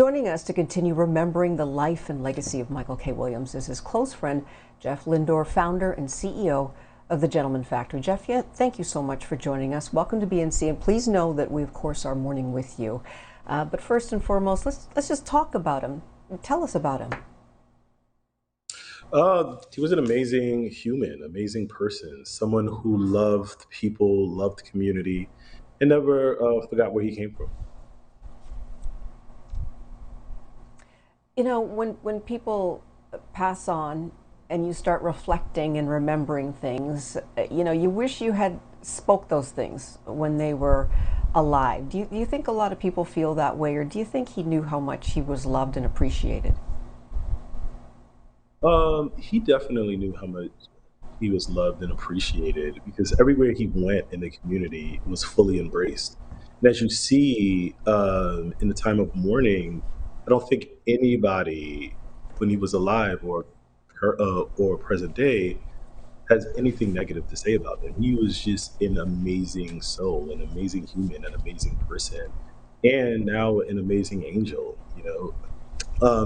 Joining us to continue remembering the life and legacy of Michael K. Williams is his close friend, Jeff Lindor, founder and CEO of the Gentleman Factory. Jeff, thank you so much for joining us. Welcome to BNC, and please know that we, of course, are mourning with you. But first and foremost, let's just talk about him. Tell us about him. He was an amazing human, amazing person, someone who loved people, loved community, and never forgot where he came from. You know, when people pass on and you start reflecting and remembering things, you wish you had spoke those things when they were alive. Do you think a lot of people feel that way, or do you think he knew how much he was loved and appreciated? He definitely knew how much he was loved and appreciated because everywhere he went in the community was fully embraced. And as you see in the time of mourning, I don't think anybody, when he was alive or present day, has anything negative to say about him. He was just an amazing soul, an amazing human, an amazing person, and now an amazing angel.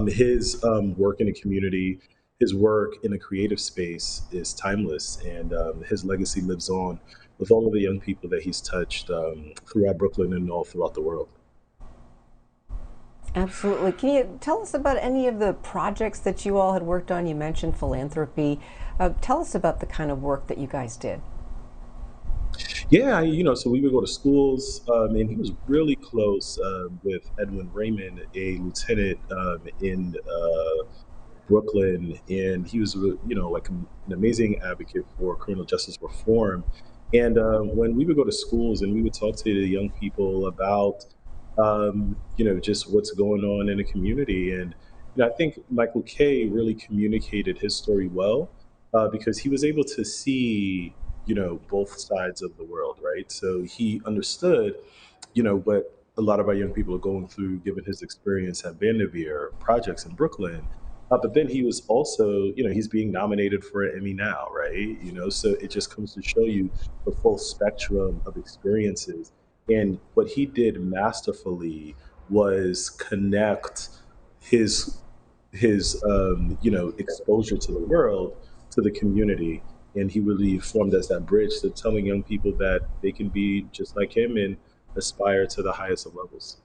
His work in the community, his work in a creative space is timeless, and his legacy lives on with all of the young people that he's touched throughout Brooklyn and all throughout the world. Absolutely. Can you tell us about any of the projects that you all had worked on? You mentioned philanthropy. Tell us about the kind of work that you guys did. Yeah, so we would go to schools, and he was really close with Edwin Raymond, a lieutenant in Brooklyn, and he was, like an amazing advocate for criminal justice reform. And when we would go to schools and we would talk to the young people about, just what's going on in the community, and I think Michael K. really communicated his story well because he was able to see, both sides of the world, right? So he understood, what a lot of our young people are going through, given his experience at Vanderveer Projects in Brooklyn. But then he was also, he's being nominated for an Emmy now, right? So it just comes to show you the full spectrum of experiences. And what he did masterfully was connect his exposure to the world to the community, and he really formed as that bridge to telling young people that they can be just like him and aspire to the highest of levels.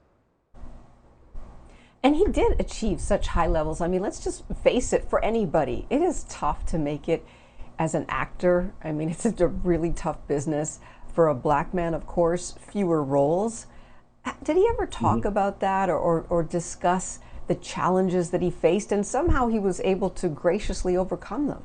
And he did achieve such high levels. I mean, let's just face it, for anybody, it is tough to make it as an actor. I mean, it's a really tough business. For a black man, of course, fewer roles. Did he ever talk Mhm. about that, or discuss the challenges that he faced and somehow he was able to graciously overcome them?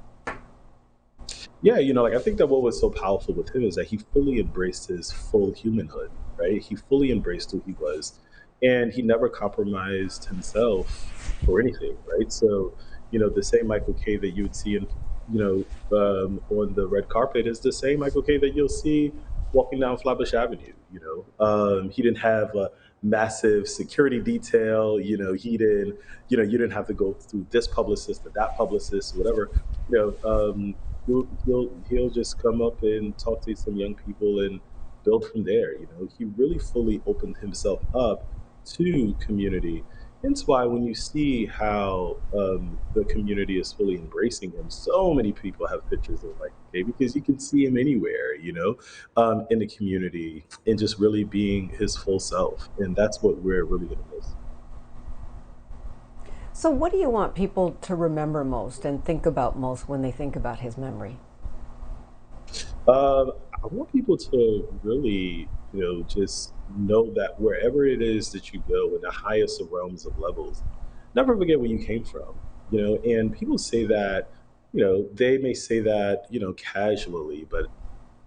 Yeah, like I think that what was so powerful with him is that he fully embraced his full humanhood, right? He fully embraced who he was, and he never compromised himself for anything, right? So, the same Michael K that you would see on the red carpet is the same Michael K that you'll see walking down Flatbush Avenue. He didn't have a massive security detail. You didn't have to go through this publicist or that publicist, or whatever. He'll just come up and talk to some young people and build from there. He really fully opened himself up to community. Hence why when you see how the community is fully embracing him, so many people have pictures of Michael K because you can see him anywhere, in the community and just really being his full self. And that's what we're really going to miss. So, what do you want people to remember most and think about most when they think about his memory? I want people to really, just know that wherever it is that you go in the highest of realms of levels, never forget where you came from. And people say that, they may say that, casually, but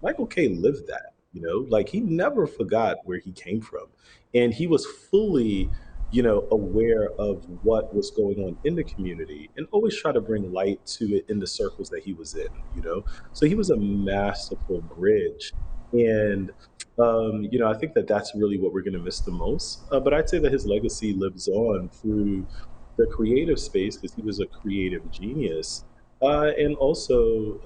Michael K lived that, like he never forgot where he came from. And he was fully, aware of what was going on in the community and always try to bring light to it in the circles that he was in. So he was a masterful bridge. And, I think that that's really what we're going to miss the most. But I'd say that his legacy lives on through the creative space because he was a creative genius and also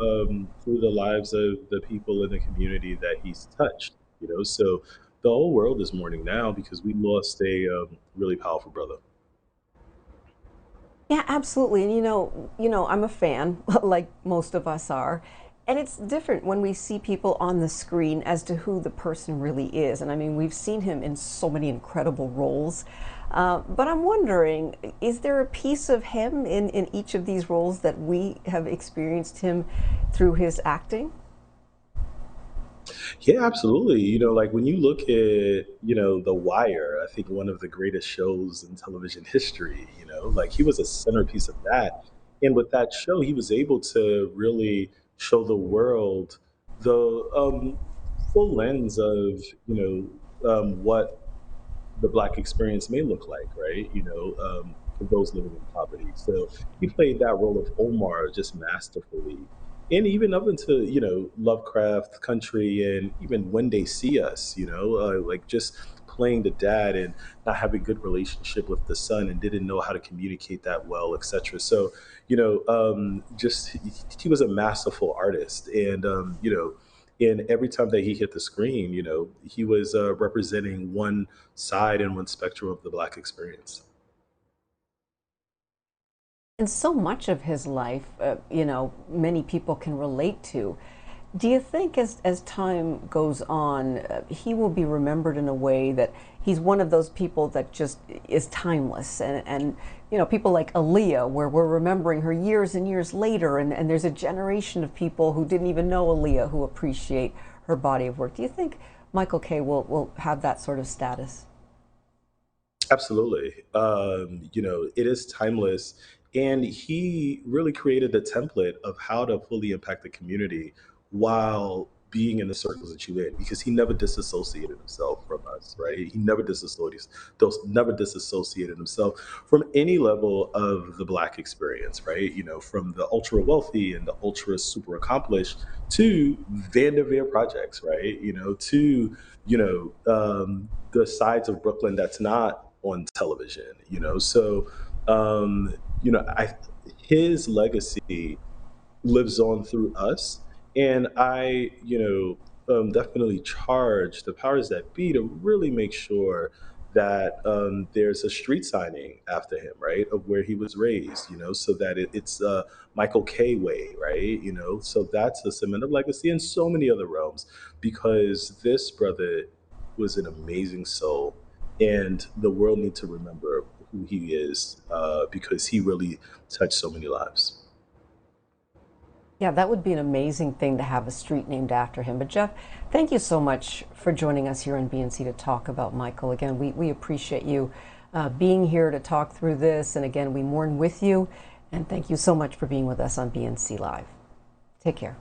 through the lives of the people in the community that he's touched. So the whole world is mourning now because we lost a really powerful brother. Yeah, absolutely. And I'm a fan, like most of us are. And it's different when we see people on the screen as to who the person really is. And I mean, we've seen him in so many incredible roles. But I'm wondering, is there a piece of him in each of these roles that we have experienced him through his acting? Yeah, absolutely. Like when you look at, The Wire, I think one of the greatest shows in television history, like he was a centerpiece of that. And with that show, he was able to really show the world the full lens of, what the black experience may look like, right? For those living in poverty. So he played that role of Omar just masterfully. And even up into, Lovecraft Country and even When They See Us, like just playing the dad and not having good relationship with the son and didn't know how to communicate that well, etc. So, just he was a masterful artist. And, and every time that he hit the screen, he was representing one side and one spectrum of the black experience. And so much of his life, many people can relate to. Do you think as time goes on, he will be remembered in a way that he's one of those people that just is timeless? And people like Aaliyah, where we're remembering her years and years later, and there's a generation of people who didn't even know Aaliyah who appreciate her body of work. Do you think Michael K. will have that sort of status? Absolutely. It is timeless. And he really created the template of how to fully impact the community while being in the circles that you in, because he never disassociated himself from us, right? He never disassociated himself from any level of the black experience, right? From the ultra wealthy and the ultra super accomplished to Vanderveer Projects, right? To the sides of Brooklyn that's not on television. So I his legacy lives on through us, and I definitely charge the powers that be to really make sure that there's a street signing after him, right, of where he was raised, so that it's Michael K way, right, so that's a cement of legacy in so many other realms, because this brother was an amazing soul, and the world needs to remember who he is, because he really touched so many lives. Yeah, that would be an amazing thing to have a street named after him. But Jeff, thank you so much for joining us here on BNC to talk about Michael. Again, we appreciate you being here to talk through this. And again, we mourn with you. And thank you so much for being with us on BNC Live. Take care.